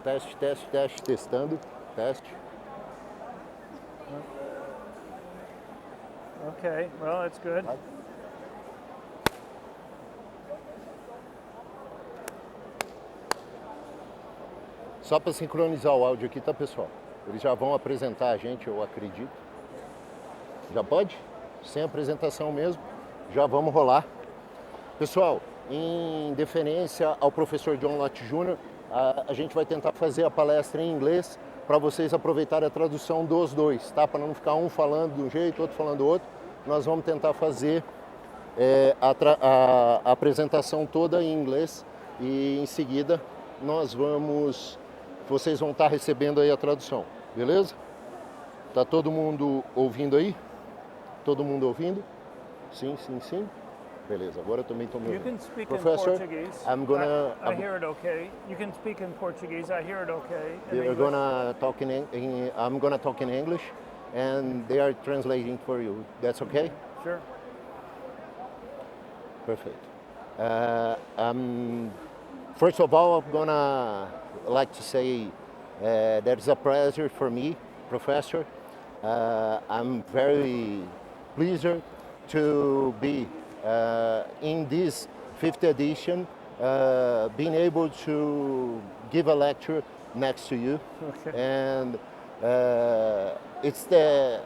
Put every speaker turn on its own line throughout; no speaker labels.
Teste, teste, teste, testando. Teste.
Okay, well, that's good.
Só para sincronizar o áudio aqui, tá, pessoal? Eles já vão apresentar a gente, eu acredito. Já pode? Sem apresentação mesmo. Já vamos rolar. Pessoal, em deferência ao professor John Lott Jr., a gente vai tentar fazer a palestra em inglês para vocês aproveitarem a tradução dos dois, tá? Para não ficar um falando de um jeito, outro falando do outro. Nós vamos tentar fazer a apresentação toda em inglês e em seguida vocês vão estar recebendo aí a tradução, beleza? Tá todo mundo ouvindo aí? Todo mundo ouvindo? Sim, sim, sim. Beleza, agora eu também estou me
You
ouvindo.
can speak
Professor,
in Portuguese.
I'm gonna...
I hear it okay. You can speak in Portuguese. I hear it okay. In
You're
English.
gonna talk I'm gonna talk in English, and they are translating for you. That's okay?
Sure.
Perfect. First of all, I'm gonna like to say that it's a pleasure for me, Professor. I'm very pleased to be in this fifth edition, being able to give a lecture next to you.
Okay.
And it's the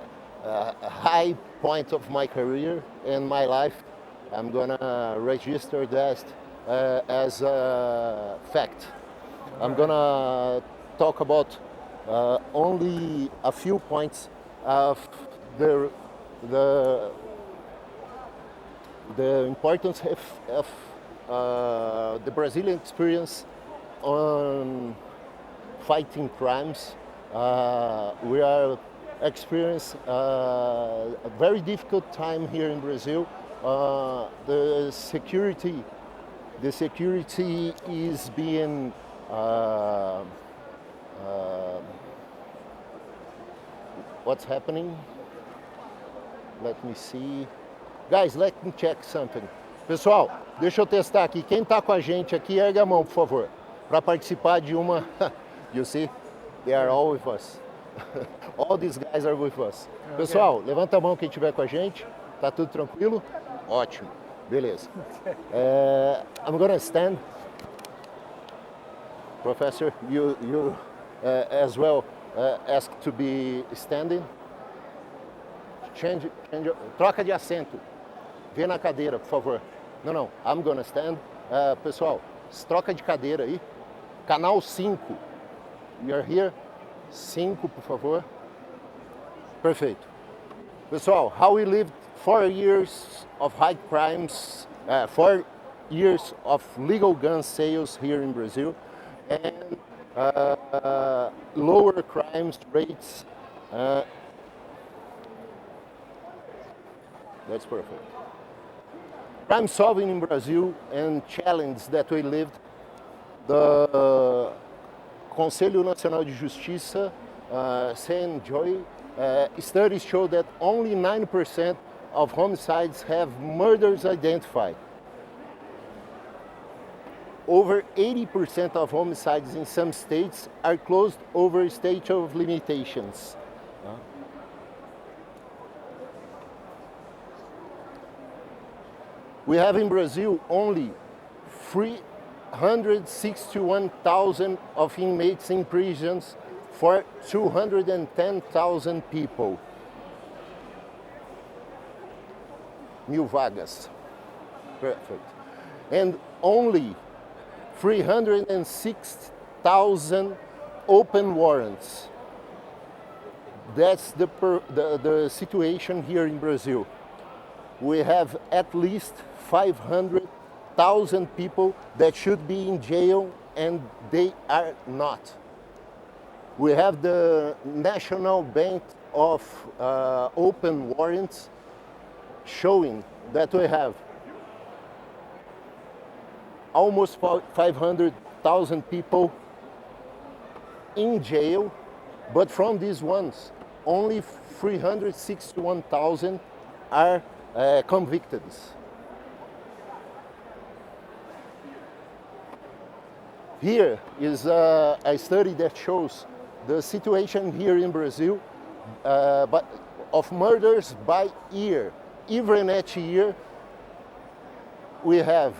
high point of my career and my life. I'm gonna register that as a fact. I'm gonna talk about only a few points of the importance of the Brazilian experience on fighting crimes. We are experiencing a very difficult time here in Brazil. The security is being what's happening? Let me see. Guys, let me check something. Pessoal, deixa eu testar aqui. Quem está com a gente aqui, ergue a mão, por favor, para participar de uma. You see, they are all with us. All these guys are with us. Okay. Pessoal, levanta a mão quem estiver com a gente. Tá tudo tranquilo? Ótimo. Beleza. I'm gonna stand. Professor, you as well ask to be standing. Change, troca de assento. Vê na cadeira, por favor. Não, I'm gonna stand. Pessoal, troca de cadeira aí. Canal 5. You're here. 5, por favor. Perfeito. Pessoal, how we lived 4 years of high crimes, 4 years of legal gun sales here in Brazil, and lower crimes rates. That's perfect. Crime solving in Brazil and challenge that we lived. The Conselho Nacional de Justiça, CNJ, studies show that only 9% of homicides have murders identified. Over 80% of homicides in some states are closed over statute of limitations. We have in Brazil only 361,000 of inmates in prisons for 210,000 people. 1,000 vagas. Perfect. And only 306,000 open warrants. That's the situation here in Brazil. We have at least 500,000 people that should be in jail and they are not. We have the National Bank of Open Warrants showing that we have almost 500,000 people in jail, but from these ones, only 361,000 are convicted. Here is a study that shows the situation here in Brazil but of murders by year. Even each year, we have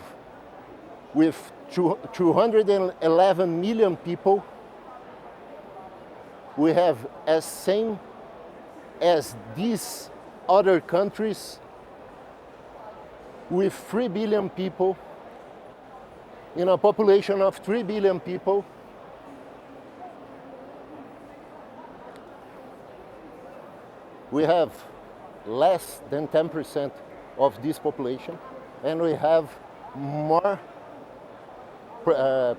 with 211 million people, we have as same as these other countries with 3 billion people, in a population of 3 billion people, we have less than 10% of this population, and we have more per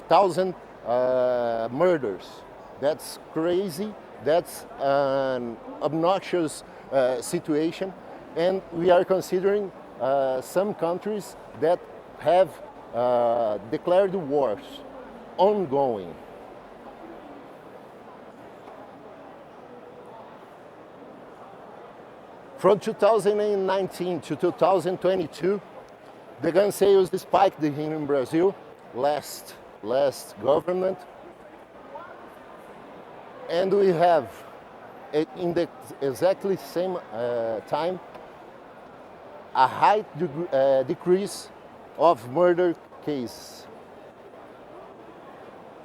thousand murders. That's crazy. That's an obnoxious situation, and we are considering some countries that have declared wars ongoing. From 2019 to 2022, the gun sales spiked here in Brazil, last government, and we have, in the exactly same time, a high decrease of murder cases.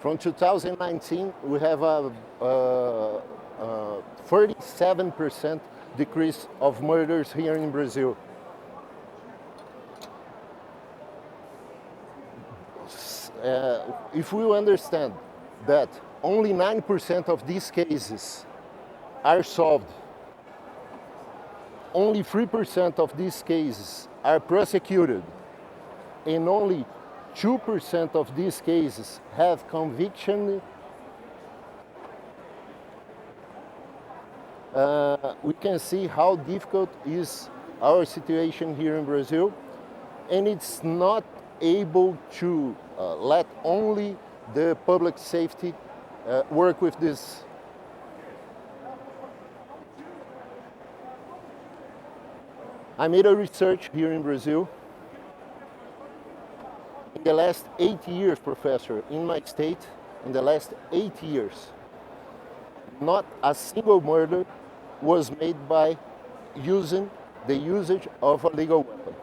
From 2019, we have a 37% decrease of murders here in Brazil. If we understand that only 9% of these cases are solved, only 3% of these cases are prosecuted, and only 2% of these cases have conviction, we can see how difficult is our situation here in Brazil, and it's not able to let only the public safety work with this. I made a research here in Brazil. In the last 8 years, Professor, in my state, in the last 8 years, not a single murder was made by using the usage of a legal weapon.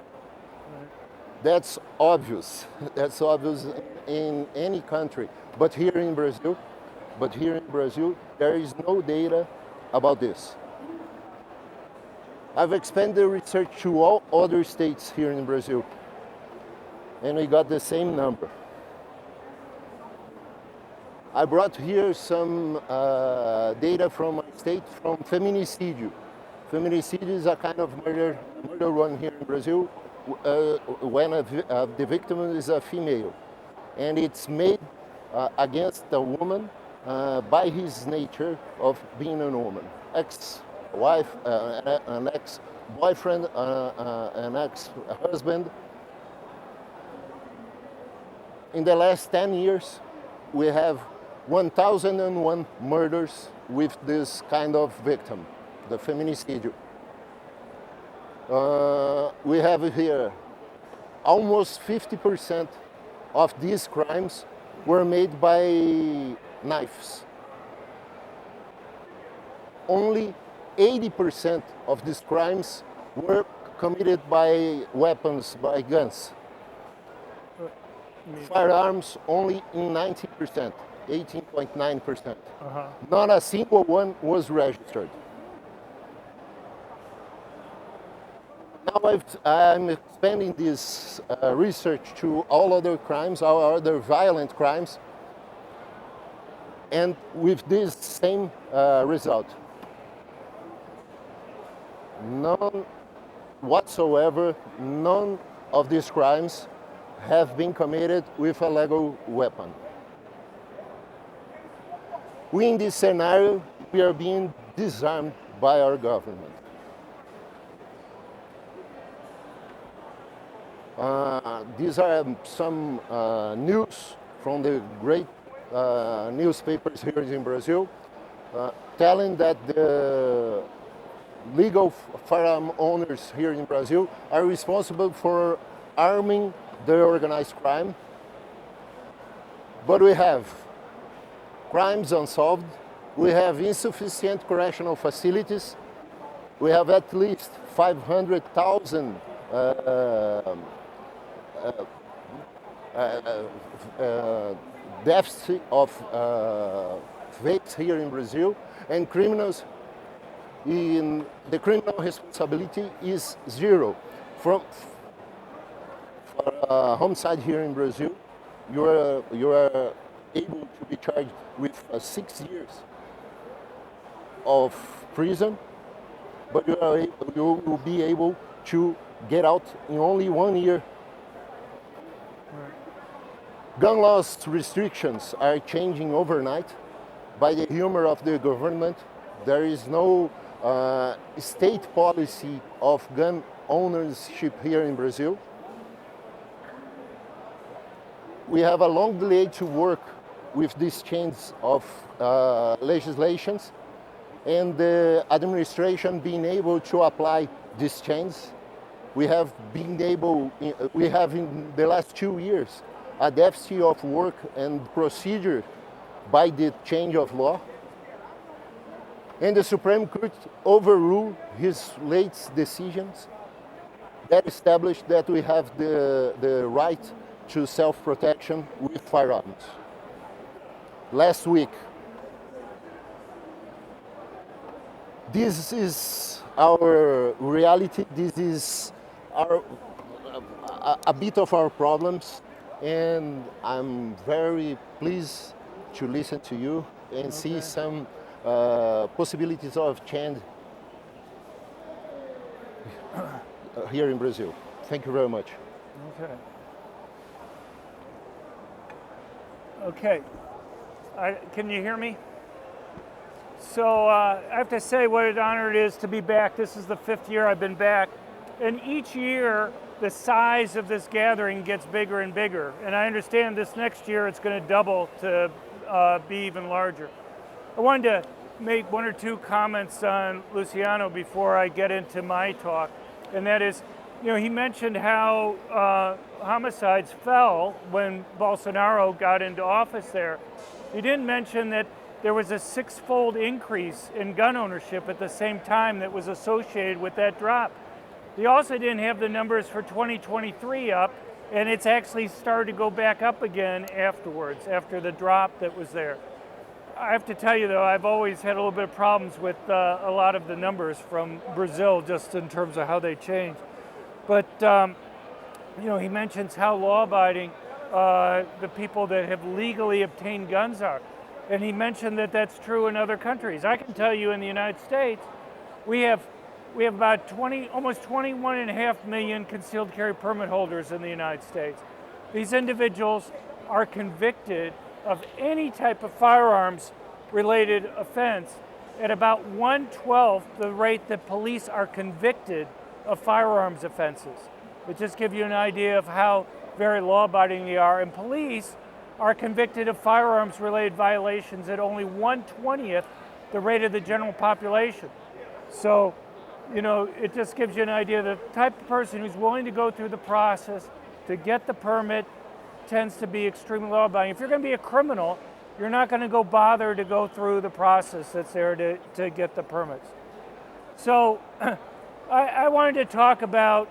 That's obvious. That's obvious in any country. But here in Brazil, there is no data about this. I've expanded the research to all other states here in Brazil, and we got the same number. I brought here some data from my state, from feminicídio. Feminicídio is a kind of murder one here in Brazil when the victim is a female, and it's made against a woman by his nature of being a woman. Ex-wife, an ex-boyfriend, an ex-husband. In the last 10 years, we have 1,001 murders with this kind of victim, the feminicídio. We have here almost 50% of these crimes were made by knives. Only 80% of these crimes were committed by weapons, by guns. Firearms only in 19%, 18.9%. Not a single one was registered. Now I'm expanding this research to all other crimes, all other violent crimes, and with this same result. None whatsoever, none of these crimes have been committed with a legal weapon. We, in this scenario, we are being disarmed by our government. These are some news from the great newspapers here in Brazil, telling that the legal firearm owners here in Brazil are responsible for arming the organized crime, but we have crimes unsolved, we have insufficient correctional facilities, we have at least 500,000 deficit of vapes here in Brazil, and criminals in the criminal responsibility is zero. For homicide here in Brazil, you are able to be charged with 6 years of prison, but you will be able to get out in only 1 year. Gun laws restrictions are changing overnight by the humor of the government. There is no state policy of gun ownership here in Brazil. We have a long delay to work with these changes of legislations, and the administration being able to apply these changes. We have in the last 2 years a deficit of work and procedure by the change of law. And the Supreme Court overruled his late decisions that established that we have the right to self-protection with firearms. Last week, this is our reality, this is a bit of our problems, and I'm very pleased to listen to you and see some possibilities of change here in Brazil. Thank you very much.
Okay. Okay. Can you hear me? So I have to say what an honor it is to be back. This is the 5th year I've been back. And each year, the size of this gathering gets bigger and bigger. And I understand this next year it's going to double to be even larger. I wanted to make 1 or 2 comments on Luciano before I get into my talk. And that is, he mentioned how homicides fell when Bolsonaro got into office there. He didn't mention that there was a 6-fold increase in gun ownership at the same time that was associated with that drop. He also didn't have the numbers for 2023 up, and it's actually started to go back up again afterwards, after the drop that was there. I have to tell you though, I've always had a little bit of problems with a lot of the numbers from Brazil, just in terms of how they change. But he mentions how law-abiding the people that have legally obtained guns are. And he mentioned that that's true in other countries. I can tell you in the United States, we have about almost 21.5 million concealed carry permit holders in the United States. These individuals are convicted of any type of firearms related offense at about 1/12 the rate that police are convicted of firearms offenses. It just gives you an idea of how very law-abiding they are. And police are convicted of firearms related violations at only 1/20th the rate of the general population. So, it just gives you an idea of the type of person who's willing to go through the process to get the permit tends to be extremely law-abiding. If you're going to be a criminal, you're not going to go bother to go through the process that's there to get the permits. So I wanted to talk about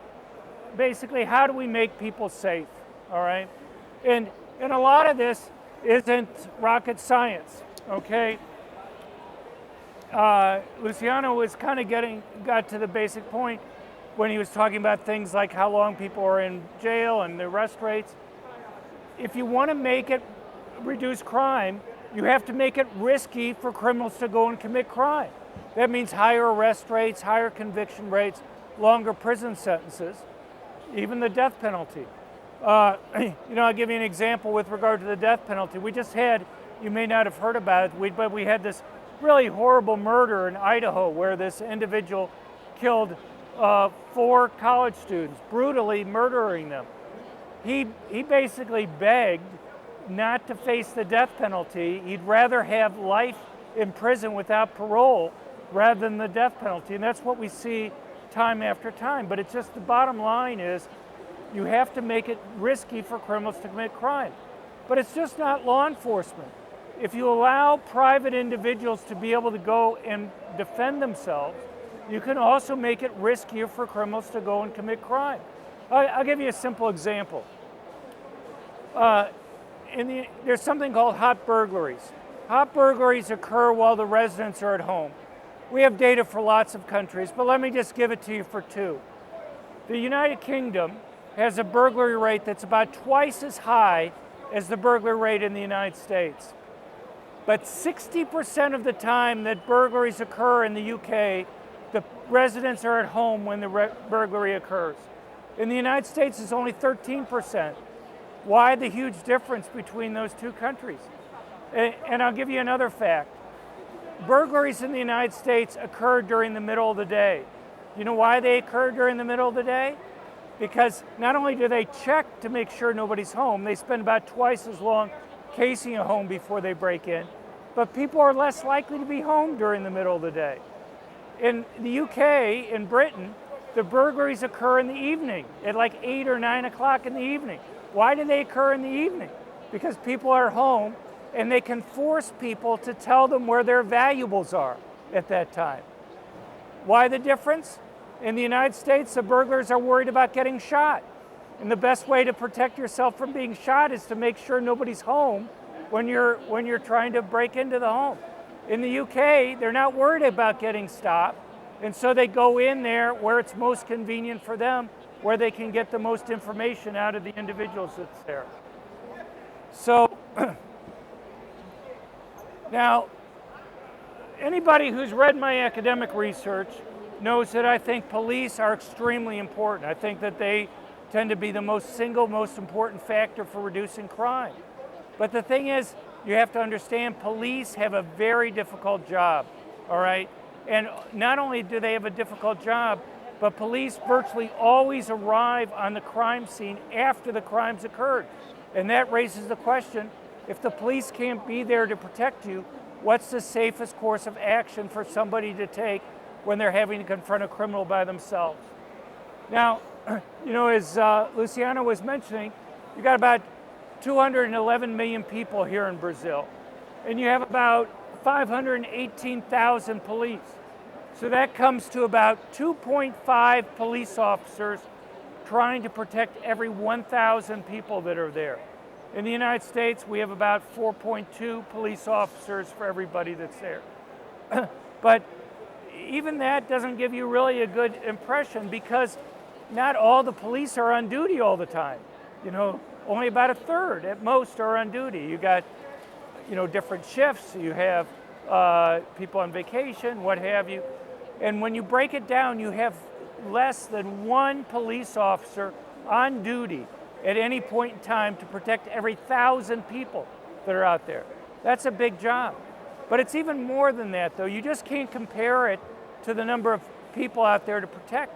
basically how do we make people safe, all right? And a lot of this isn't rocket science, okay? Luciano was kind of got to the basic point when he was talking about things like how long people are in jail and the arrest rates. If you want to reduce crime, you have to make it risky for criminals to go and commit crime. That means higher arrest rates, higher conviction rates, longer prison sentences, even the death penalty. I'll give you an example with regard to the death penalty. We just had, you may not have heard about it, but we had this really horrible murder in Idaho where this individual killed 4 college students, brutally murdering them. He basically begged not to face the death penalty. He'd rather have life in prison without parole rather than the death penalty. And that's what we see time after time. But it's just the bottom line is You have to make it risky for criminals to commit crime. But it's just not law enforcement. If you allow private individuals to be able to go and defend themselves, you can also make it riskier for criminals to go and commit crime. I'll give you a simple example. There's something called hot burglaries. Hot burglaries occur while the residents are at home. We have data for lots of countries, but let me just give it to you for two. The United Kingdom has a burglary rate that's about twice as high as the burglary rate in the United States. But 60% of the time that burglaries occur in the UK, the residents are at home when the burglary occurs. In the United States, it's only 13%. Why the huge difference between those two countries? And I'll give you another fact. Burglaries in the United States occur during the middle of the day. You know why they occur during the middle of the day? Because not only do they check to make sure nobody's home, they spend about twice as long casing a home before they break in, but people are less likely to be home during the middle of the day. In the UK, in Britain, the burglaries occur in the evening at like 8 or 9 o'clock in the evening. Why do they occur in the evening? Because people are home and they can force people to tell them where their valuables are at that time. Why the difference? In the United States, the burglars are worried about getting shot. And the best way to protect yourself from being shot is to make sure nobody's home when you're trying to break into the home. In the UK, they're not worried about getting stopped, and so they go in there where it's most convenient for them, where they can get the most information out of the individuals that's there. So, now, anybody who's read my academic research knows that I think police are extremely important. I think that they tend to be the most important factor for reducing crime. But the thing is, you have to understand police have a very difficult job, all right? And not only do they have a difficult job, but police virtually always arrive on the crime scene after the crime's occurred. And that raises the question, if the police can't be there to protect you, what's the safest course of action for somebody to take when they're having to confront a criminal by themselves? Now, you know, as Luciano was mentioning, you got about 211 million people here in Brazil, and you have about 518,000 police. So that comes to about 2.5 police officers trying to protect every 1,000 people that are there. In the United States, we have about 4.2 police officers for everybody that's there. But even that doesn't give you really a good impression, because not all the police are on duty all the time. You know, only about a third at most are on duty. You got, you know, different shifts. You have people on vacation, what have you. And when you break it down, you have less than one police officer on duty at any point in time to protect every 1,000 people that are out there. That's a big job. But it's even more than that, though. You just can't compare it to the number of people out there to protect.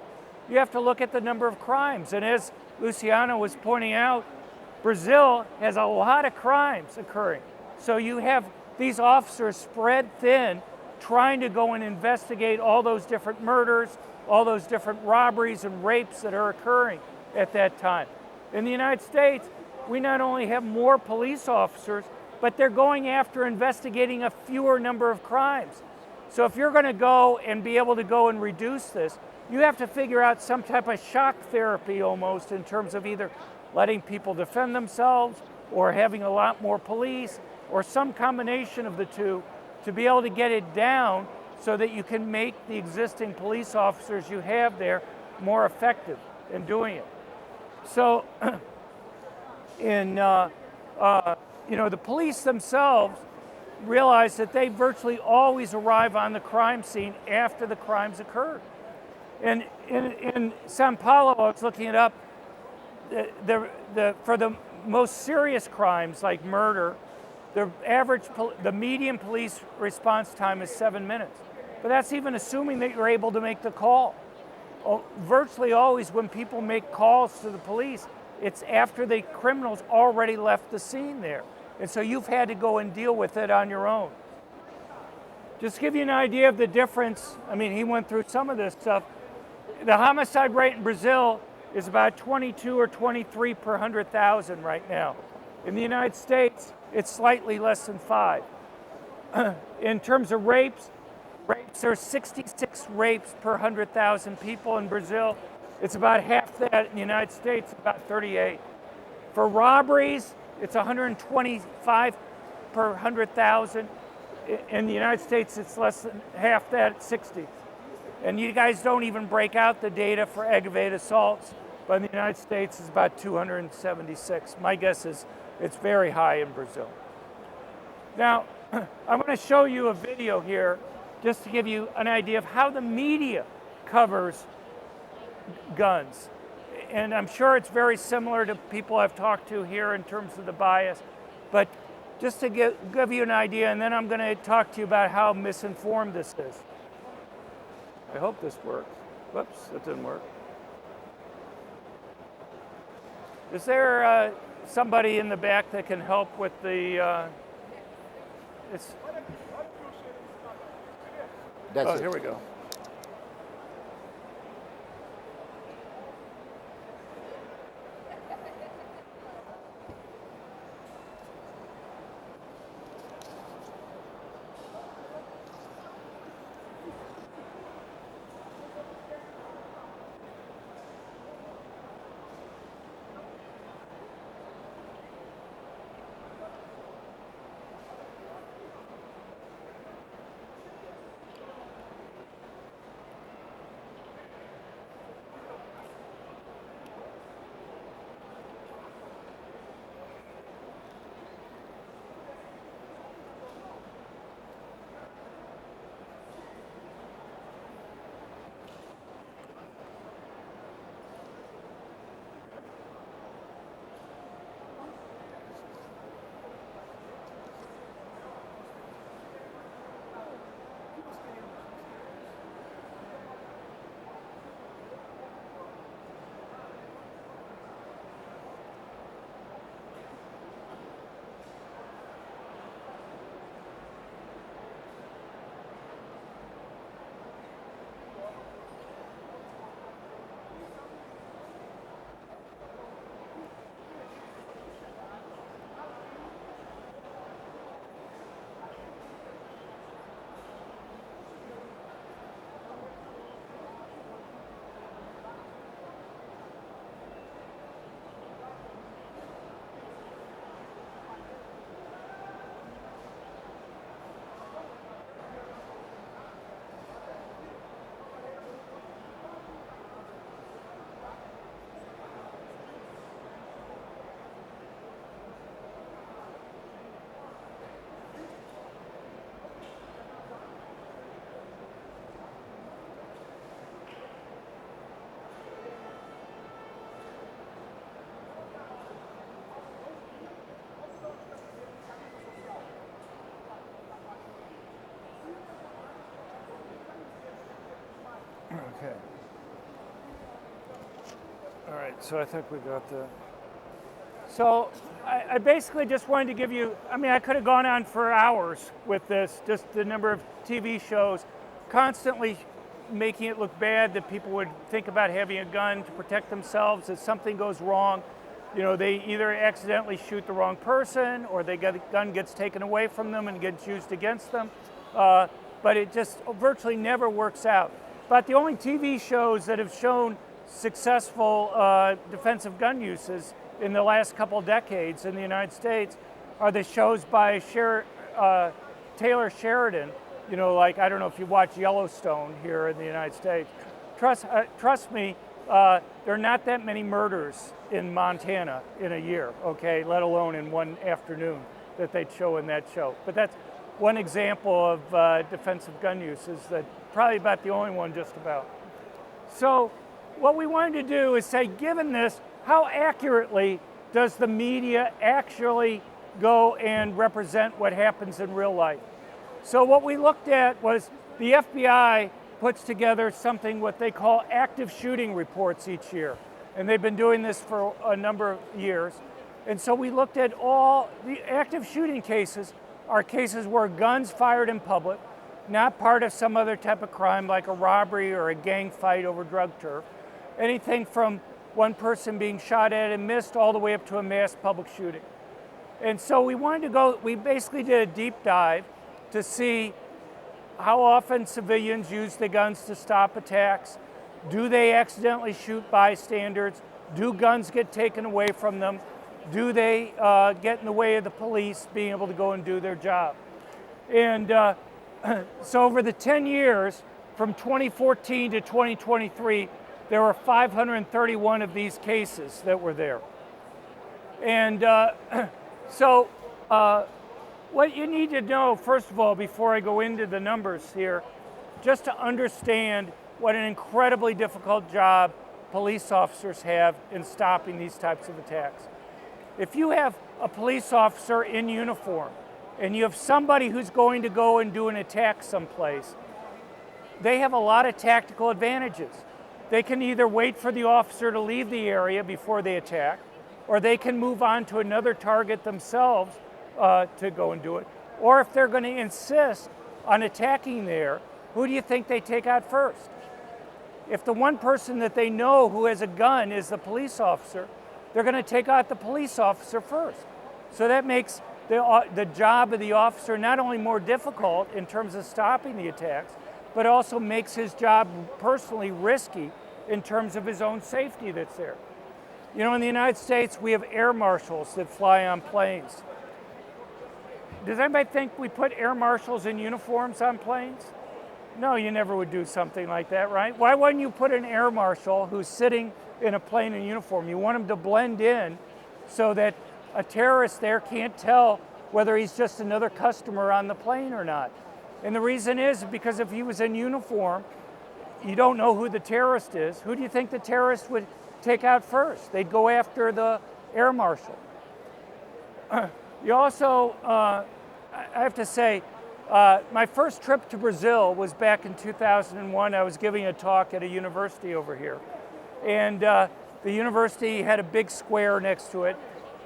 You have to look at the number of crimes. And as Luciano was pointing out, Brazil has a lot of crimes occurring. So you have these officers spread thin, trying to go and investigate all those different murders, all those different robberies and rapes that are occurring at that time. In the United States, we not only have more police officers, but they're going after investigating a fewer number of crimes. So if you're going to go and be able to go and reduce this, you have to figure out some type of shock therapy almost, in terms of either letting people defend themselves or having a lot more police, or some combination of the two, to be able to get it down so that you can make the existing police officers you have there more effective in doing it. So, the police themselves realize that they virtually always arrive on the crime scene after the crimes occurred. And in Sao Paulo, I was looking it up, for the most serious crimes like murder, the median police response time is 7 minutes. But that's even assuming that you're able to make the call. Virtually always when people make calls to the police, it's after the criminals already left the scene there. And so you've had to go and deal with it on your own. Just to give you an idea of the difference, I mean, he went through some of this stuff. The homicide rate in Brazil is about 22 or 23 per 100,000 right now. In the United States, it's slightly less than 5. In terms of rapes, there are 66 rapes per 100,000 people in Brazil. It's about half that in the United States, about 38. For robberies, it's 125 per 100,000. In the United States, it's less than half that at 60. And you guys don't even break out the data for aggravated assaults, but in the United States, it's about 276. My guess is it's very high in Brazil. Now, I'm going to show you a video here just to give you an idea of how the media covers guns. And I'm sure it's very similar to people I've talked to here in terms of the bias, but just to give you an idea, and then I'm going to talk to you about how misinformed this is. I hope this works. Whoops, that didn't work. Is there somebody in the back that can help with the...
That's it.
Here we go. Okay. All right, so I think we got the... So I basically just wanted to give you, I mean, I could have gone on for hours with this, just the number of TV shows, constantly making it look bad that people would think about having a gun to protect themselves if something goes wrong. You know, they either accidentally shoot the wrong person or the gun gets taken away from them and gets used against them. But it just virtually never works out. But the only TV shows that have shown successful defensive gun uses in the last couple decades in the United States are the shows by Taylor Sheridan. You know, like, I don't know if you watch Yellowstone here in the United States. Trust me, there are not that many murders in Montana in a year, okay, let alone in one afternoon that they'd show in that show. But that's one example of defensive gun uses that probably about the only one just about. So what we wanted to do is say, given this, how accurately does the media actually go and represent what happens in real life? So what we looked at was the FBI puts together something what they call active shooting reports each year. And they've been doing this for a number of years. And so we looked at all the active shooting cases are cases where guns fired in public, not part of some other type of crime like a robbery or a gang fight over drug turf. Anything from one person being shot at and missed, all the way up to a mass public shooting. And so we basically did a deep dive to see how often civilians use the guns to stop attacks. Do they accidentally shoot bystanders? Do guns get taken away from them? Do they get in the way of the police being able to go and do their job? And so over the 10 years, from 2014 to 2023, there were 531 of these cases that were there. And so what you need to know, first of all, before I go into the numbers here, just to understand what an incredibly difficult job police officers have in stopping these types of attacks. If you have a police officer in uniform and you have somebody who's going to go and do an attack someplace, they have a lot of tactical advantages. They can either wait for the officer to leave the area before they attack, or they can move on to another target themselves to go and do it. Or if they're going to insist on attacking there, who do you think they take out first? If the one person that they know who has a gun is the police officer, they're going to take out the police officer first. So that makes the job of the officer not only more difficult in terms of stopping the attacks, but also makes his job personally risky in terms of his own safety that's there. You know, in the United States, we have air marshals that fly on planes. Does anybody think we put air marshals in uniforms on planes? No, you never would do something like that, right? Why wouldn't you put an air marshal who's sitting in a plane in uniform? You want him to blend in so that a terrorist there can't tell whether he's just another customer on the plane or not. And the reason is because if he was in uniform, you don't know who the terrorist is. Who do you think the terrorist would take out first? They'd go after the air marshal. You also, I have to say, my first trip to Brazil was back in 2001. I was giving a talk at a university over here. And the university had a big square next to it.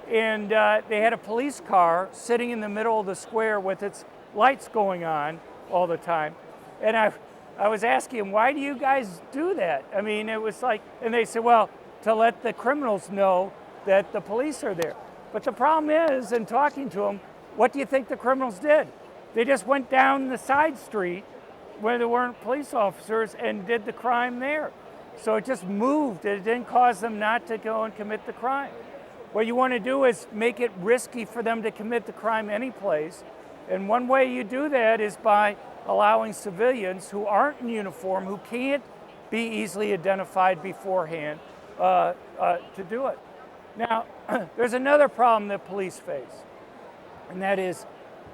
And they had a police car sitting in the middle of the square with its lights going on all the time. And I was asking them, why do you guys do that? I mean, it was like, and they said, well, to let the criminals know that the police are there. But the problem is, in talking to them, what do you think the criminals did? They just went down the side street where there weren't police officers and did the crime there. So it just moved. It didn't cause them not to go and commit the crime. What you want to do is make it risky for them to commit the crime any place. And one way you do that is by allowing civilians who aren't in uniform, who can't be easily identified beforehand, to do it. Now, there's another problem that police face, and that is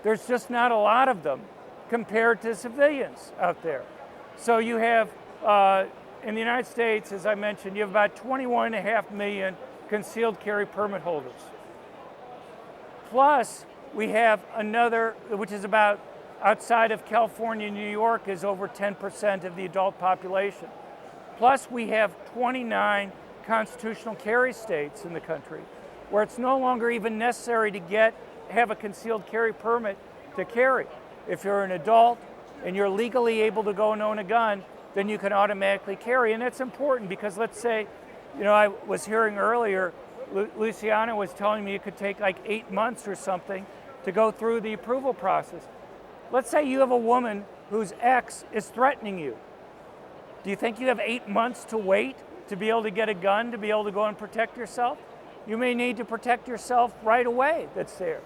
there's just not a lot of them compared to civilians out there. So you have, in the United States, as I mentioned, you have about 21.5 million concealed carry permit holders. Plus, we have another, which is about, outside of California and New York, is over 10% of the adult population. Plus, we have 29 constitutional carry states in the country where it's no longer even necessary to have a concealed carry permit to carry. If you're an adult and you're legally able to go and own a gun, then you can automatically carry. And that's important because let's say, you know, I was hearing earlier, Luciana was telling me it could take like 8 months or something to go through the approval process. Let's say you have a woman whose ex is threatening you. Do you think you have 8 months to wait to be able to get a gun, to be able to go and protect yourself? You may need to protect yourself right away that's there.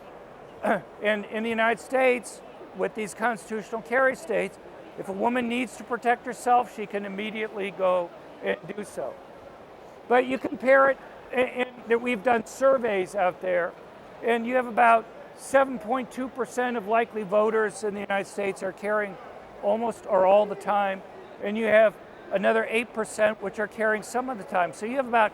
And in the United States, with these constitutional carry states, if a woman needs to protect herself, she can immediately go and do so. But you compare it, and that we've done surveys out there, and you have about 7.2% of likely voters in the United States are carrying almost or all the time, and you have another 8% which are carrying some of the time. So you have about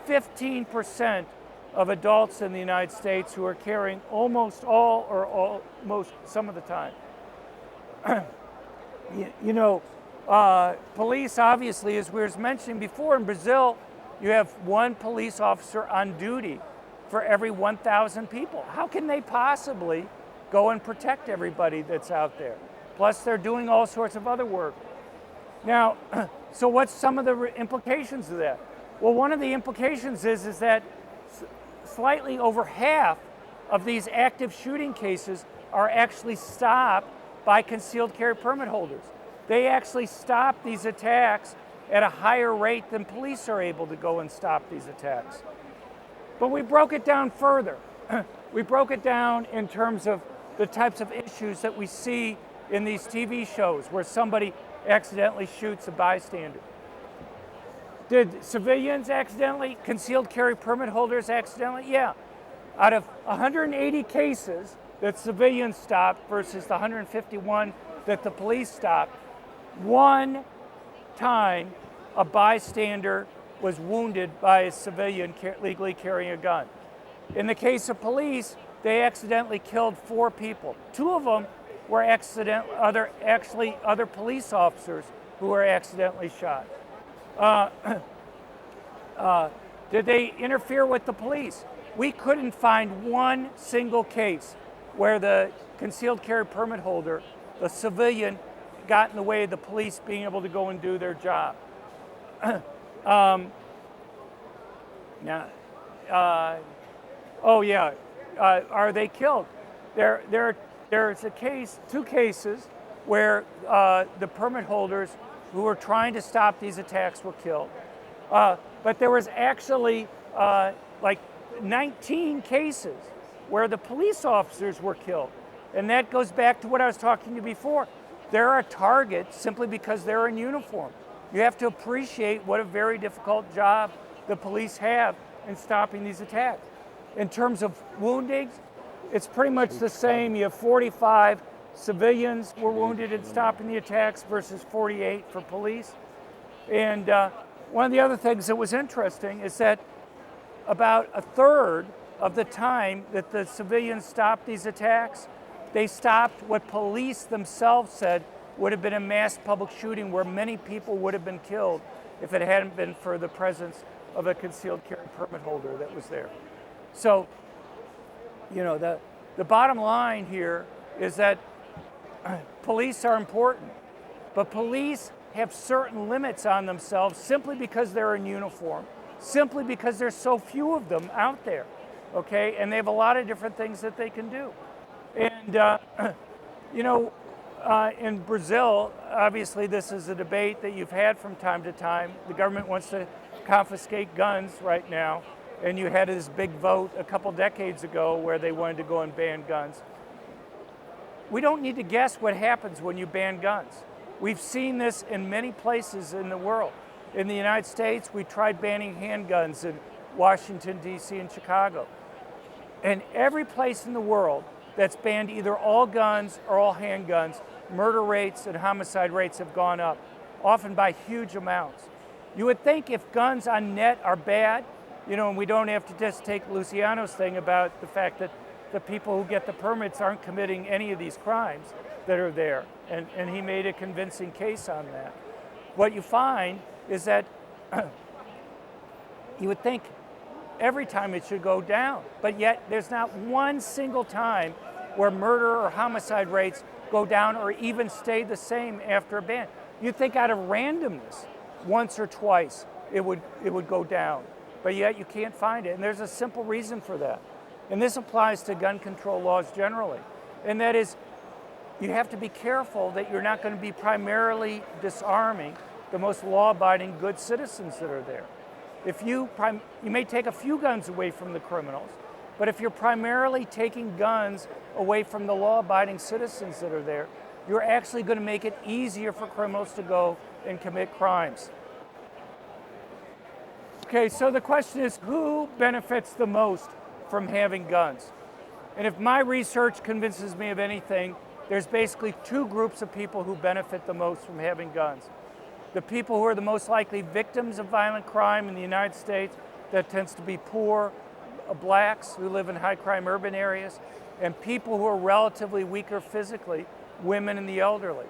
15% of adults in the United States who are carrying almost all or almost some of the time. Police, obviously, as we were mentioning before, in Brazil, you have one police officer on duty for every 1,000 people. How can they possibly go and protect everybody that's out there? Plus, they're doing all sorts of other work. Now, so what's some of the implications of that? Well, one of the implications is that slightly over half of these active shooting cases are actually stopped by concealed carry permit holders. They actually stop these attacks at a higher rate than police are able to go and stop these attacks. But we broke it down further. We broke it down in terms of the types of issues that we see in these TV shows where somebody accidentally shoots a bystander. Did civilians accidentally, concealed carry permit holders accidentally? Yeah. Out of 180 cases that civilians stopped versus the 151 that the police stopped, one time a bystander was wounded by a civilian legally carrying a gun. In the case of police, they accidentally killed 4 people. 2 of them were other police officers who were accidentally shot. Did they interfere with the police? We couldn't find one single case where the concealed carry permit holder, the civilian, got in the way of the police being able to go and do their job. Are they killed? There's a case, 2 cases where the permit holders who were trying to stop these attacks were killed. But there was actually like 19 cases where the police officers were killed. And that goes back to what I was talking to before. They're a target simply because they're in uniform. You have to appreciate what a very difficult job the police have in stopping these attacks. In terms of woundings, it's pretty much the same. You have 45 civilians were wounded in stopping the attacks versus 48 for police. And one of the other things that was interesting is that about a third of the time that the civilians stopped these attacks, they stopped what police themselves said would have been a mass public shooting where many people would have been killed if it hadn't been for the presence of a concealed carry permit holder that was there. So, you know, the bottom line here is that police are important, but police have certain limits on themselves simply because they're in uniform, simply because there's so few of them out there, okay? And they have a lot of different things that they can do. And, you know, in Brazil, obviously this is a debate that you've had from time to time. The government wants to confiscate guns right now, and you had this big vote a couple decades ago where they wanted to go and ban guns. We don't need to guess what happens when you ban guns. We've seen this in many places in the world. In the United States, we tried banning handguns in Washington, D.C. and Chicago. And every place in the world that's banned either all guns or all handguns, murder rates and homicide rates have gone up, often by huge amounts. You would think if guns on net are bad, you know, and we don't have to just take Luciano's thing about the fact that the people who get the permits aren't committing any of these crimes that are there. And he made a convincing case on that. What you find is that you would think every time it should go down, but yet there's not one single time where murder or homicide rates go down or even stay the same after a ban. You'd think out of randomness, once or twice it would go down, but yet you can't find it. And there's a simple reason for that. And this applies to gun control laws generally. And that is, you have to be careful that you're not going to be primarily disarming the most law-abiding good citizens that are there. If you may take a few guns away from the criminals, but if you're primarily taking guns away from the law-abiding citizens that are there, you're actually going to make it easier for criminals to go and commit crimes. Okay, so the question is, who benefits the most from having guns? And if my research convinces me of anything, there's basically 2 groups of people who benefit the most from having guns. The people who are the most likely victims of violent crime in the United States, that tends to be poor, blacks who live in high crime urban areas, and people who are relatively weaker physically, women and the elderly.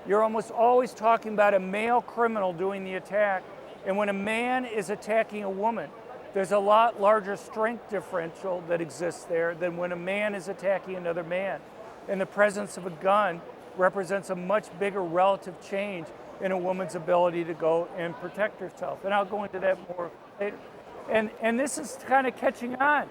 You're almost always talking about a male criminal doing the attack, and when a man is attacking a woman, there's a lot larger strength differential that exists there than when a man is attacking another man. And the presence of a gun represents a much bigger relative change in a woman's ability to go and protect herself. And I'll go into that more later. And this is kind of catching on.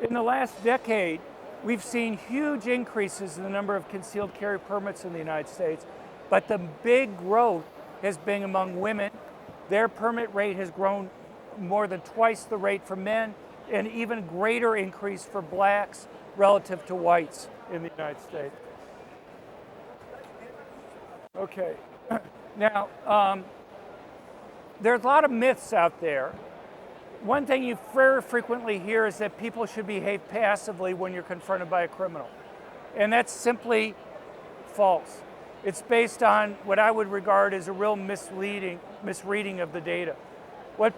In the last decade, we've seen huge increases in the number of concealed carry permits in the United States, but the big growth has been among women. Their permit rate has grown more than twice the rate for men, and even greater increase for blacks relative to whites in the United States. Okay, now there's a lot of myths out there. One thing you very frequently hear is that people should behave passively when you're confronted by a criminal. And that's simply false. It's based on what I would regard as a real misreading of the data. What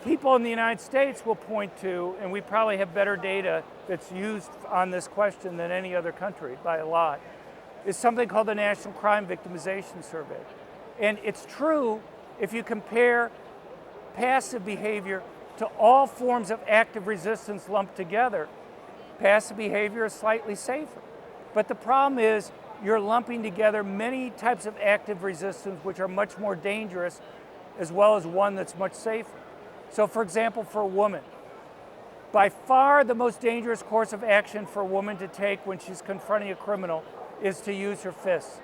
people in the United States will point to, and we probably have better data that's used on this question than any other country by a lot, is something called the National Crime Victimization Survey. And it's true if you compare passive behavior to all forms of active resistance lumped together, passive behavior is slightly safer. But the problem is you're lumping together many types of active resistance which are much more dangerous, as well as one that's much safer. So for example, for a woman, by far the most dangerous course of action for a woman to take when she's confronting a criminal is to use her fists.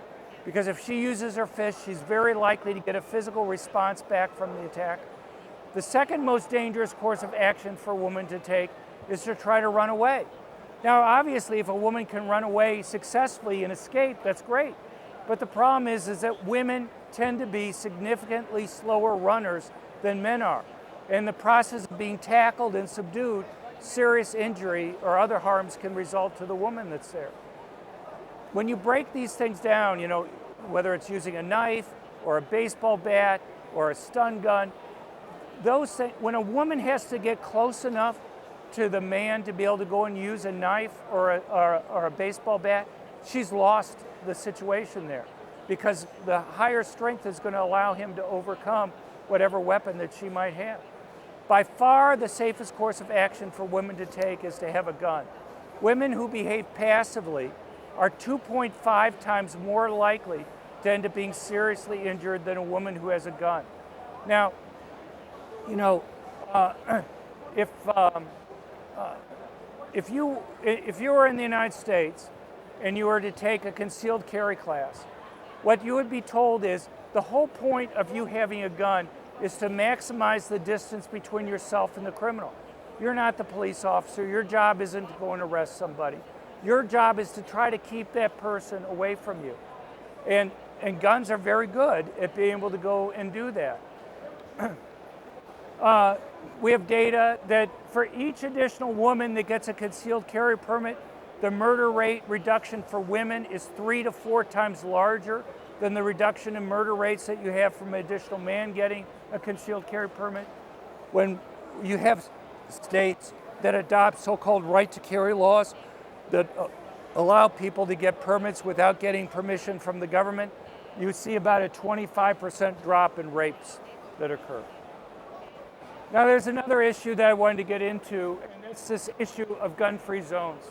Because if she uses her fists, she's very likely to get a physical response back from the attacker. The second most dangerous course of action for a woman to take is to try to run away. Now, obviously, if a woman can run away successfully and escape, that's great. But the problem is that women tend to be significantly slower runners than men are. In the process of being tackled and subdued, serious injury or other harms can result to the woman that's there. When you break these things down, you know, whether it's using a knife or a baseball bat or a stun gun, those things, when a woman has to get close enough to the man to be able to go and use a knife or a baseball bat, she's lost the situation there, because the higher strength is going to allow him to overcome whatever weapon that she might have. By far, the safest course of action for women to take is to have a gun. Women who behave passively are 2.5 times more likely to end up being seriously injured than a woman who has a gun. Now, you know, if you were in the United States and you were to take a concealed carry class, what you would be told is the whole point of you having a gun is to maximize the distance between yourself and the criminal. You're not the police officer. Your job isn't to go and arrest somebody. Your job is to try to keep that person away from you. And guns are very good at being able to go and do that. We have data that for each additional woman that gets a concealed carry permit, the murder rate reduction for women is 3 to 4 times larger than the reduction in murder rates that you have from an additional man getting a concealed carry permit. When you have states that adopt so-called right to carry laws that allow people to get permits without getting permission from the government, you see about a 25% drop in rapes that occur. Now there's another issue that I wanted to get into, and it's this issue of gun-free zones.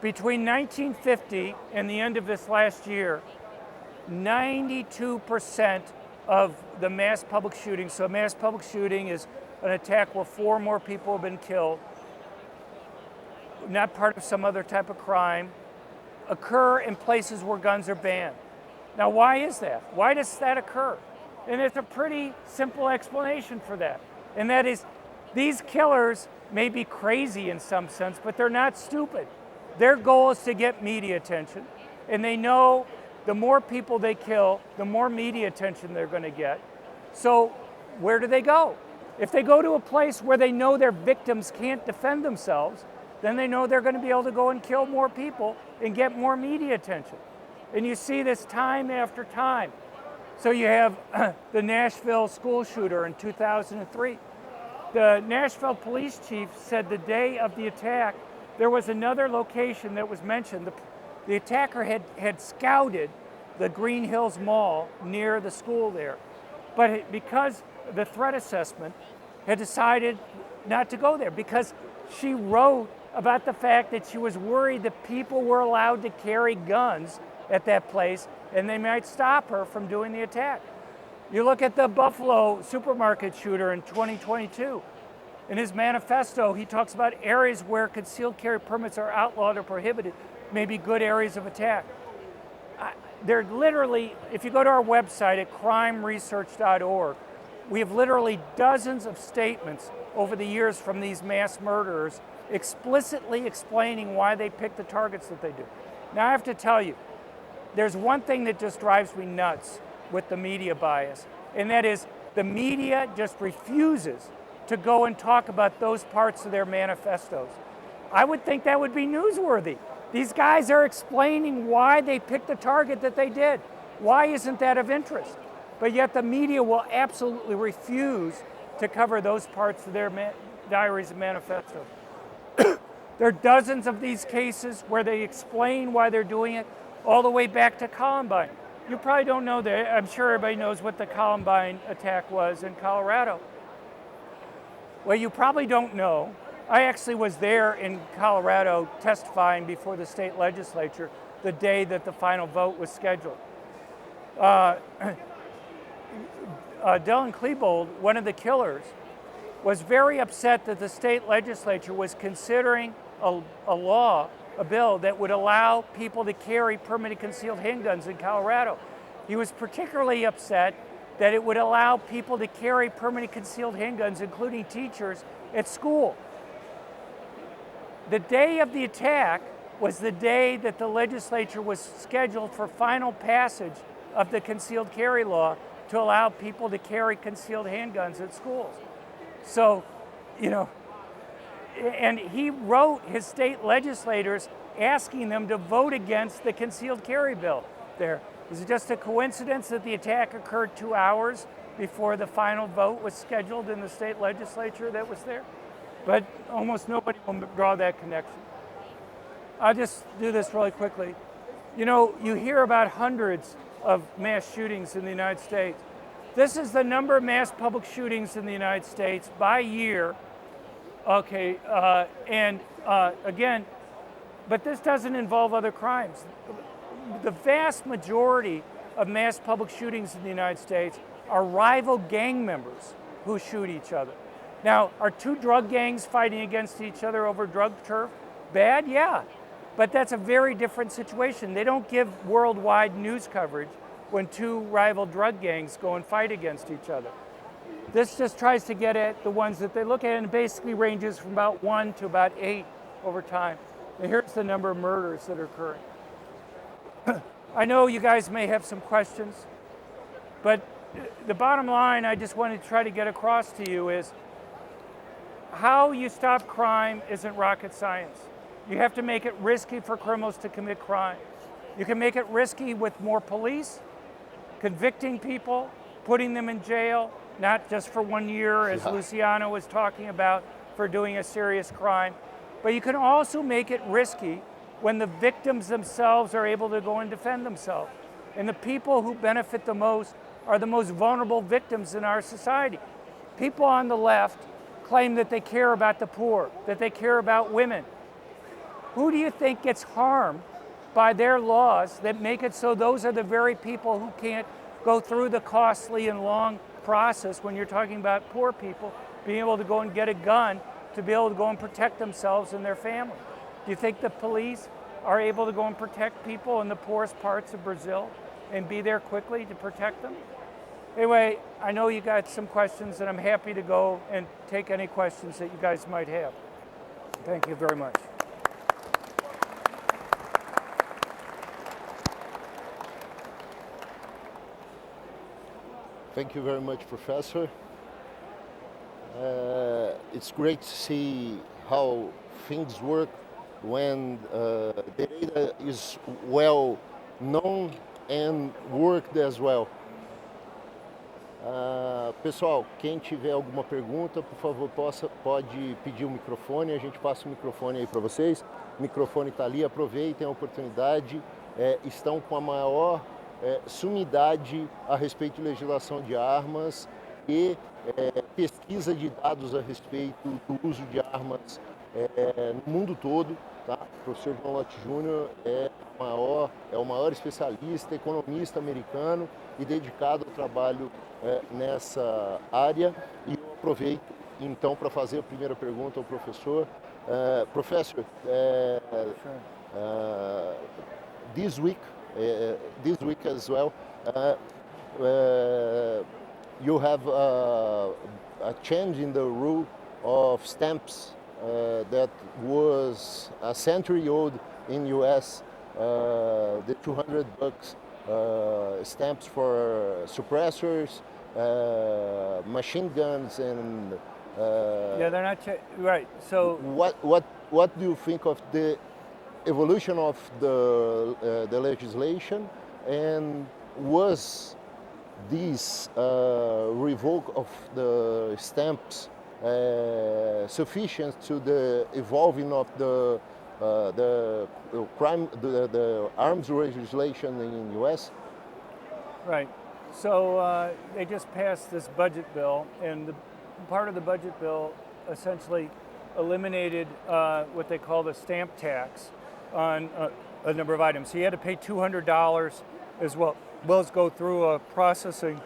Between 1950 and the end of this last year, 92% of the mass public shootings, so a mass public shooting is an attack where 4 or more people have been killed, not part of some other type of crime, occur in places where guns are banned. Now why is that? Why does that occur? And it's a pretty simple explanation for that. And that is, these killers may be crazy in some sense, but they're not stupid. Their goal is to get media attention. And they know the more people they kill, the more media attention they're going to get. So where do they go? If they go to a place where they know their victims can't defend themselves, then they know they're going to be able to go and kill more people and get more media attention. And you see this time after time. So you have the Nashville school shooter in 2003. The Nashville police chief said the day of the attack, there was another location that was mentioned. The attacker had scouted the Green Hills Mall near the school there. But because the threat assessment had decided not to go there, because she wrote about the fact that she was worried that people were allowed to carry guns at that place, and they might stop her from doing the attack. You look at the Buffalo supermarket shooter in 2022. In his manifesto, he talks about areas where concealed carry permits are outlawed or prohibited, may be good areas of attack. They're literally, if you go to our website at crimeresearch.org, we have literally dozens of statements over the years from these mass murderers explicitly explaining why they pick the targets that they do. Now I have to tell you, there's one thing that just drives me nuts with the media bias, and that is the media just refuses to go and talk about those parts of their manifestos. I would think that would be newsworthy. These guys are explaining why they picked the target that they did. Why isn't that of interest? But yet the media will absolutely refuse to cover those parts of their diaries and manifestos. There are dozens of these cases where they explain why they're doing it, all the way back to Columbine. You probably don't know that. I'm sure everybody knows what the Columbine attack was in Colorado. Well, you probably don't know. I actually was there in Colorado testifying before the state legislature the day that the final vote was scheduled. Dylan Klebold, one of the killers, was very upset that the state legislature was considering a bill that would allow people to carry permanent concealed handguns in Colorado. He was particularly upset that it would allow people to carry permanent concealed handguns, including teachers, at school. The day of the attack was the day that the legislature was scheduled for final passage of the concealed carry law to allow people to carry concealed handguns at schools. So, and he wrote his state legislators asking them to vote against the concealed carry bill there. Is it just a coincidence that the attack occurred 2 hours before the final vote was scheduled in the state legislature that was there? But almost nobody will draw that connection. I'll just do this really quickly. You hear about hundreds of mass shootings in the United States. This is the number of mass public shootings in the United States by year. Okay, again, but this doesn't involve other crimes. The vast majority of mass public shootings in the United States are rival gang members who shoot each other. Now, are two drug gangs fighting against each other over drug turf bad? Yeah, but that's a very different situation. They don't give worldwide news coverage when two rival drug gangs go and fight against each other. This just tries to get at the ones that they look at, and basically ranges from about 1 to about 8 over time. And here's the number of murders that are occurring. I know you guys may have some questions, but the bottom line I just wanted to try to get across to you is how you stop crime isn't rocket science. You have to make it risky for criminals to commit crime. You can make it risky with more police, convicting people, putting them in jail, not just for 1 year, as Luciano was talking about, for doing a serious crime. But you can also make it risky when the victims themselves are able to go and defend themselves. And the people who benefit the most are the most vulnerable victims in our society. People on the left claim that they care about the poor, that they care about women. Who do you think gets harmed by their laws that make it so those are the very people who can't go through the costly and long process when you're talking about poor people being able to go and get a gun to be able to go and protect themselves and their family? Do you think the police are able to go and protect people in the poorest parts of Brazil and be there quickly to protect them? Anyway, I know you got some questions, and I'm happy to go and take any questions that you guys might have. Thank you very much.
Thank you very much, Professor. It's great to see how things work when the data is well known and worked as well. Pessoal, quem tiver alguma pergunta, por favor, pode pedir o microfone, a gente passa o microfone aí para vocês. O microfone está ali, aproveitem a oportunidade, estão com a maior sumidade a respeito de legislação de armas e pesquisa de dados a respeito do uso de armas no mundo todo. Tá? O professor João Lotti Júnior é é o maior especialista, economista americano e dedicado ao trabalho nessa área. E eu aproveito então para fazer a primeira pergunta ao professor. Professor, this week as well, you have a change in the rule of stamps that was a century old in U.S. The $200 stamps for suppressors, machine guns, and
Yeah, they're not right. So
what do you think of the evolution of the legislation, and was this revoke of the stamps sufficient to the evolving of the arms legislation in the U.S.?
Right. So they just passed this budget bill, and the part of the budget bill essentially eliminated what they call the stamp tax on a number of items. So you had to pay $200 as well as go through a processing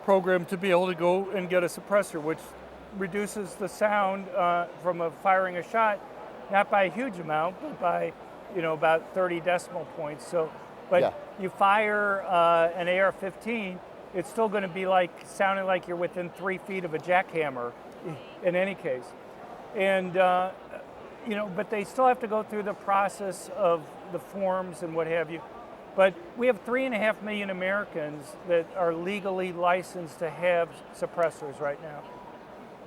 program to be able to go and get a suppressor, which reduces the sound from firing a shot, not by a huge amount, but by about 30 decimal points. So, but you fire an AR-15, it's still going to be sounding like you're within 3 feet of a jackhammer, in any case. And but they still have to go through the process of the forms and what have you. But we have 3.5 million Americans that are legally licensed to have suppressors right now,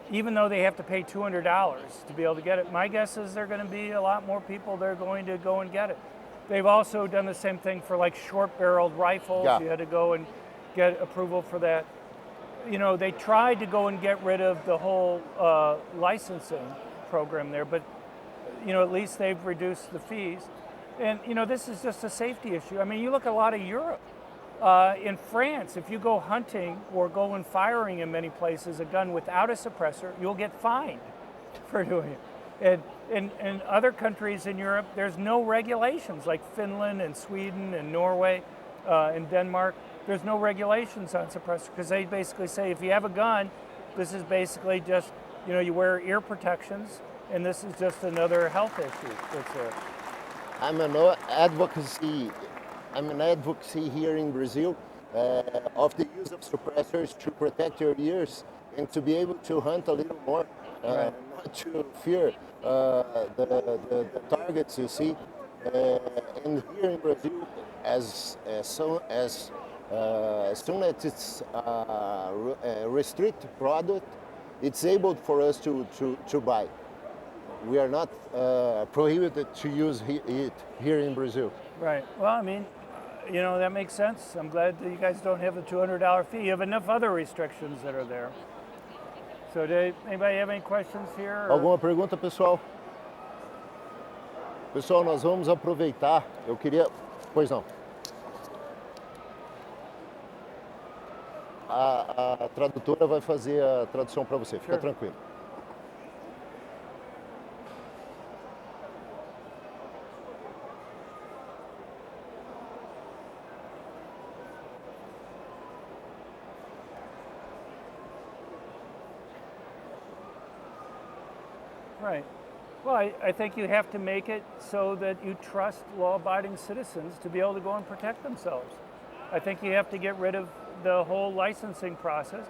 even though they have to pay $200 to be able to get it. My guess is there are going to be a lot more people that are going to go and get it. They've also done the same thing for short-barreled rifles.
Yeah.
You had to go and get approval for that. They tried to go and get rid of the whole licensing program there, but at least they've reduced the fees. And this is just a safety issue. I mean, you look at a lot of Europe. In France, if you go hunting or go and firing in many places a gun without a suppressor, you'll get fined for doing it. And in other countries in Europe, there's no regulations, like Finland and Sweden and Norway and Denmark. There's no regulations on suppressor because they basically say if you have a gun, this is basically just, you wear ear protections, and this is just another health issue that's there.
I'm an advocacy here in Brazil of the use of suppressors to protect your ears and to be able to hunt a little more,
Right.
not to fear the targets you see. And here in Brazil, as soon as it's a restricted product, it's able for us to buy. We are not prohibited to use it here in Brazil.
Right. Well, I mean, that makes sense. I'm glad that you guys don't have the $200 fee. You have enough other restrictions that are there. So, anybody have any questions here?
Alguma pergunta, pessoal? Pessoal, nós vamos aproveitar. Eu queria... Pois não. A tradutora vai fazer a tradução para você. Fica
Sure.
tranquilo.
Right. Well, I think you have to make it so that you trust law-abiding citizens to be able to go and protect themselves. I think you have to get rid of the whole licensing process.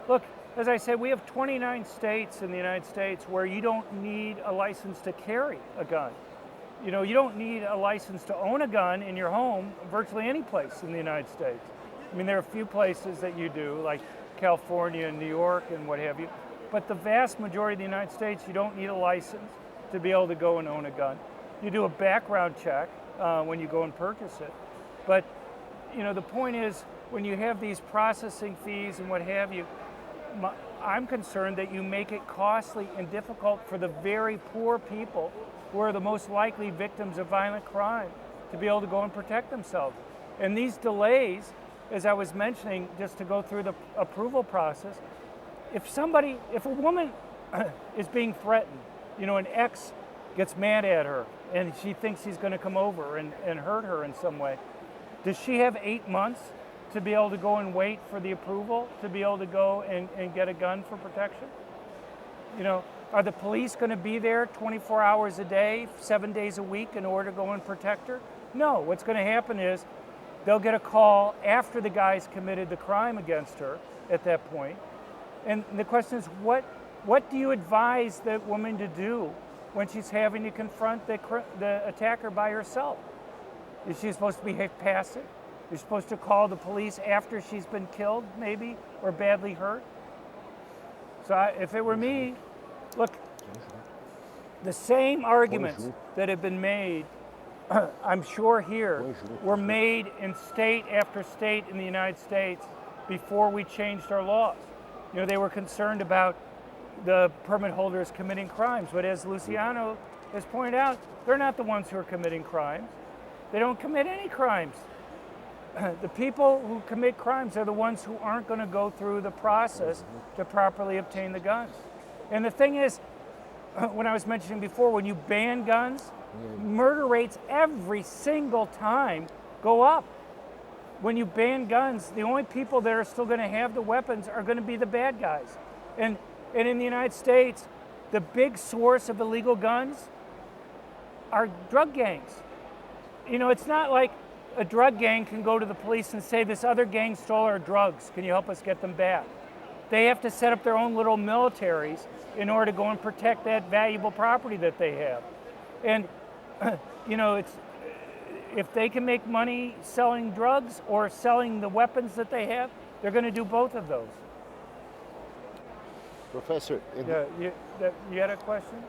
Look, as I said, we have 29 states in the United States where you don't need a license to carry a gun. You don't need a license to own a gun in your home virtually any place in the United States. I mean, there are a few places that you do, like California and New York and what have you. But the vast majority of the United States, you don't need a license to be able to go and own a gun. You do a background check when you go and purchase it. But, the point is, when you have these processing fees and what have you, I'm concerned that you make it costly and difficult for the very poor people who are the most likely victims of violent crime to be able to go and protect themselves. And these delays, as I was mentioning, just to go through the approval process, if a woman is being threatened, an gets mad at her and she thinks he's going to come over and hurt her in some way. Does she have 8 months to be able to go and wait for the approval to be able to go and get a gun for protection? You know, are the police going to be there 24 hours a day, 7 days a week in order to go and protect her? No, what's going to happen is they'll get a call after the guy's committed the crime against her at that point. And the question is, what do you advise that woman to do when she's having to confront the attacker by herself? Is she supposed to behave passive? You're supposed to call the police after she's been killed, maybe, or badly hurt? So if it were me, look, the same arguments that have been made, I'm sure here, were made in state after state in the United States before we changed our laws. You know, they were concerned about the permit holders committing crimes, but as Luciano has pointed out, they're not the ones who are committing crimes. They don't commit any crimes. The people who commit crimes are the ones who aren't going to go through the process to properly obtain the guns. And the thing is, when I was mentioning before, when you ban guns, murder rates every single time go up. When you ban guns, the only people that are still going to have the weapons are going to be the bad guys. And in the United States, the big source of illegal guns are drug gangs. You know, it's not like a drug gang can go to the police and say, this other gang stole our drugs, can you help us get them back? They have to set up their own little militaries in order to go and protect that valuable property that they have. And, you know, if they can make money selling drugs or selling the weapons that they have, they're going to do both of those.
Professor,
you had a question?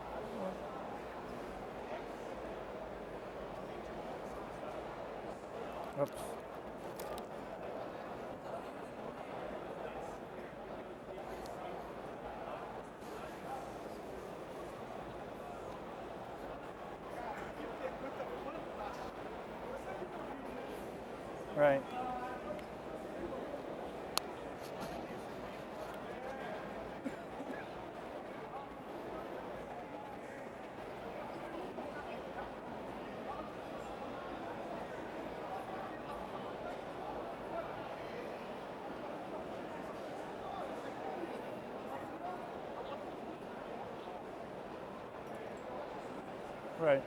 Oops. Right. Right.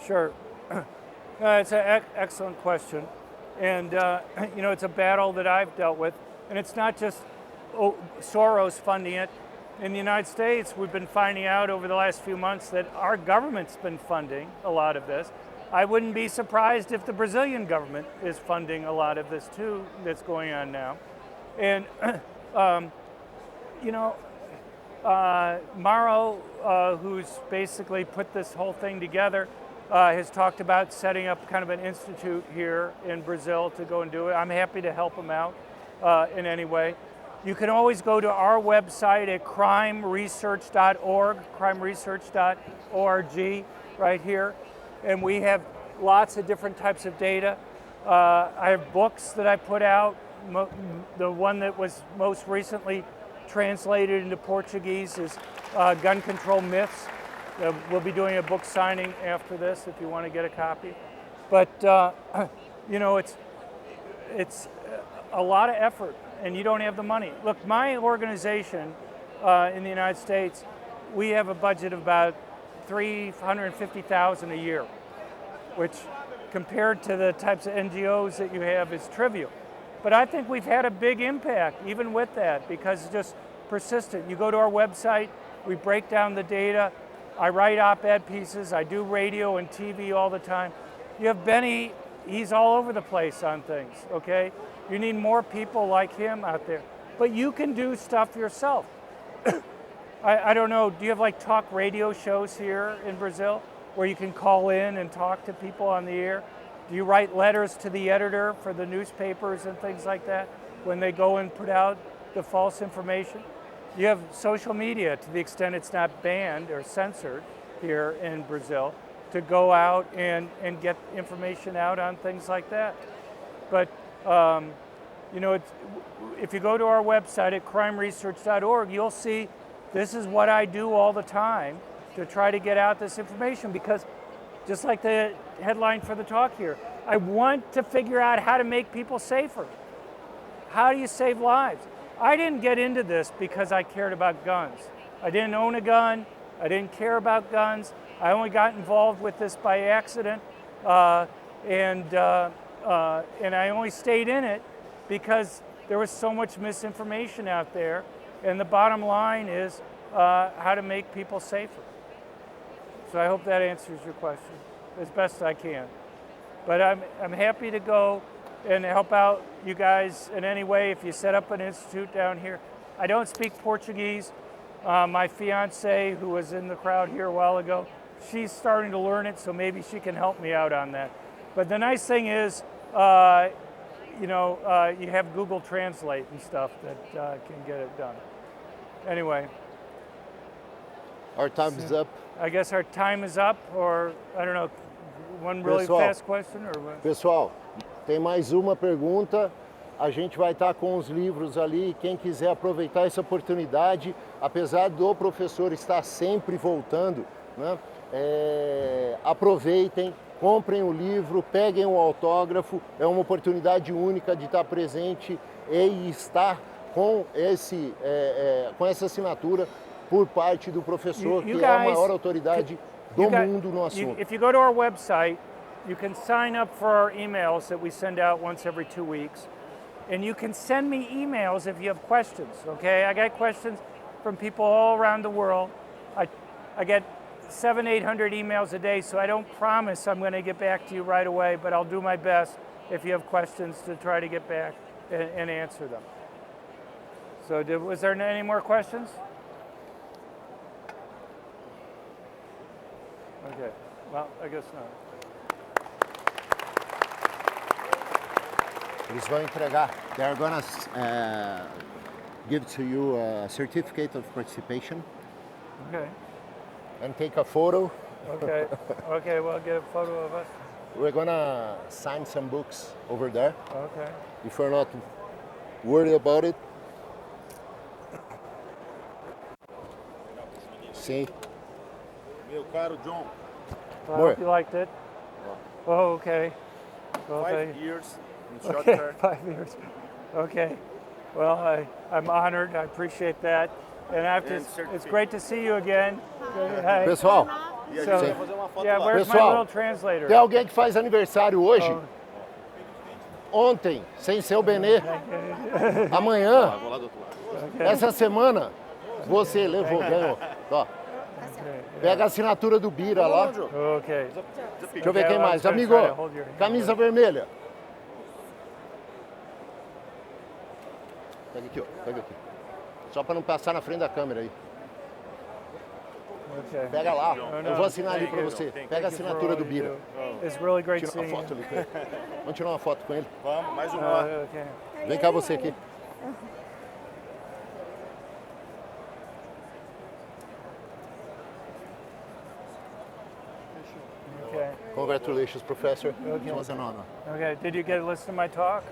Sure. It's an excellent question. And, you know, it's a battle that I've dealt with. And it's not just Soros funding it. In the United States, we've been finding out over the last few months that our government's been funding a lot of this. I wouldn't be surprised if the Brazilian government is funding a lot of this too that's going on now. And, you know, Mauro, who's basically put this whole thing together, has talked about setting up kind of an institute here in Brazil to go and do it. I'm happy to help him out in any way. You can always go to our website at crimeresearch.org, crimeresearch.org right here. And we have lots of different types of data. I have books that I put out. The one that was most recently translated into Portuguese is Gun Control Myths. We'll be doing a book signing after this if you want to get a copy. But, you know, it's a lot of effort and you don't have the money. Look, my organization in the United States, we have a budget of about $350,000 a year, which compared to the types of NGOs that you have is trivial. But I think we've had a big impact even with that because it's just persistent. You go to our website, we break down the data. I write op-ed pieces, I do radio and TV all the time. You have Benny, he's all over the place on things, okay? You need more people like him out there. But you can do stuff yourself. I don't know, do you have like talk radio shows here in Brazil where you can call in and talk to people on the air? Do you write letters to the editor for the newspapers and things like that when they go and put out the false information? You have social media, to the extent it's not banned or censored here in Brazil, to go out and get information out on things like that. But, you know, if you go to our website at crimeresearch.org, you'll see this is what I do all the time to try to get out this information, because just like the headline for the talk here, I want to figure out how to make people safer. How do you save lives? I didn't get into this because I cared about guns. I didn't own a gun. I didn't care about guns. I only got involved with this by accident, and I only stayed in it because there was so much misinformation out there. And the bottom line is how to make people safer. So I hope that answers your question as best I can. But I'm happy to go and help out you guys in any way if you set up an institute down here. I don't speak Portuguese. My fiance, who was in the crowd here a while ago, she's starting to learn it, so maybe she can help me out on that. But the nice thing is, you have Google Translate and stuff that can get it done. Anyway.
Our time is up.
I guess our time is up, or I don't know, one really fast question? Or what?
Pessoal, tem mais uma pergunta. A gente vai estar com os livros ali. Quem quiser aproveitar essa oportunidade, apesar do professor estar sempre voltando, né? Aproveitem, comprem o livro, peguem o autógrafo. É uma oportunidade única de estar presente e estar com essa assinatura por parte do professor, que é a maior autoridade do mundo no assunto.
If you go to our website, you can sign up for our emails that we send out once every 2 weeks. And you can send me emails if you have questions, okay? I get questions from people all around the world. I get 700-800 emails a day, so I don't promise I'm going to get back to you right away, but I'll do my best if you have questions to try to get back and answer them. So was there any more questions? Okay, well, I guess not.
Eles vão entregar. They're gonna give to you a certificate of participation.
Okay.
And take a photo.
Okay. Okay, well, get a photo of us.
We're gonna sign some books over there.
Okay.
If you're not worried about it. Sim.
Meu caro John.
I hope you liked it. Oh, okay. Well,
5 years in short
okay,
term.
5 years. Okay. Well, I'm honored. I appreciate that. And it's great to see you again. Hi.
Pessoal,
E a gente vai fazer uma foto lá.
Where's my
Pessoal,
little translator?
tem alguém que faz aniversário hoje?
Oh.
Ontem, sem ser o Benê. Amanhã,
Vou lá do outro lado.
Okay.
essa semana, você levou, ganhou. Ó, pega a assinatura do Bira lá.
Okay.
Deixa eu ver quem mais. Amigo, camisa vermelha. Pega aqui, ó. Pega aqui. Só para não passar na frente da câmera aí.
Okay.
Pega lá.
No,
Eu vou assinar ali
thank
para
you.
você.
Thank
Pega a
you for
assinatura
all
do
you
Bira.
do. It's really great
Tira uma
seeing
foto
you.
ali com ele. Vamos tirar uma foto com ele.
Vamos, mais uma lá.
Okay.
Vem cá você aqui.
Okay.
Congratulations, professor. It was an honor.
Okay. Did you get a listen to my talk, or?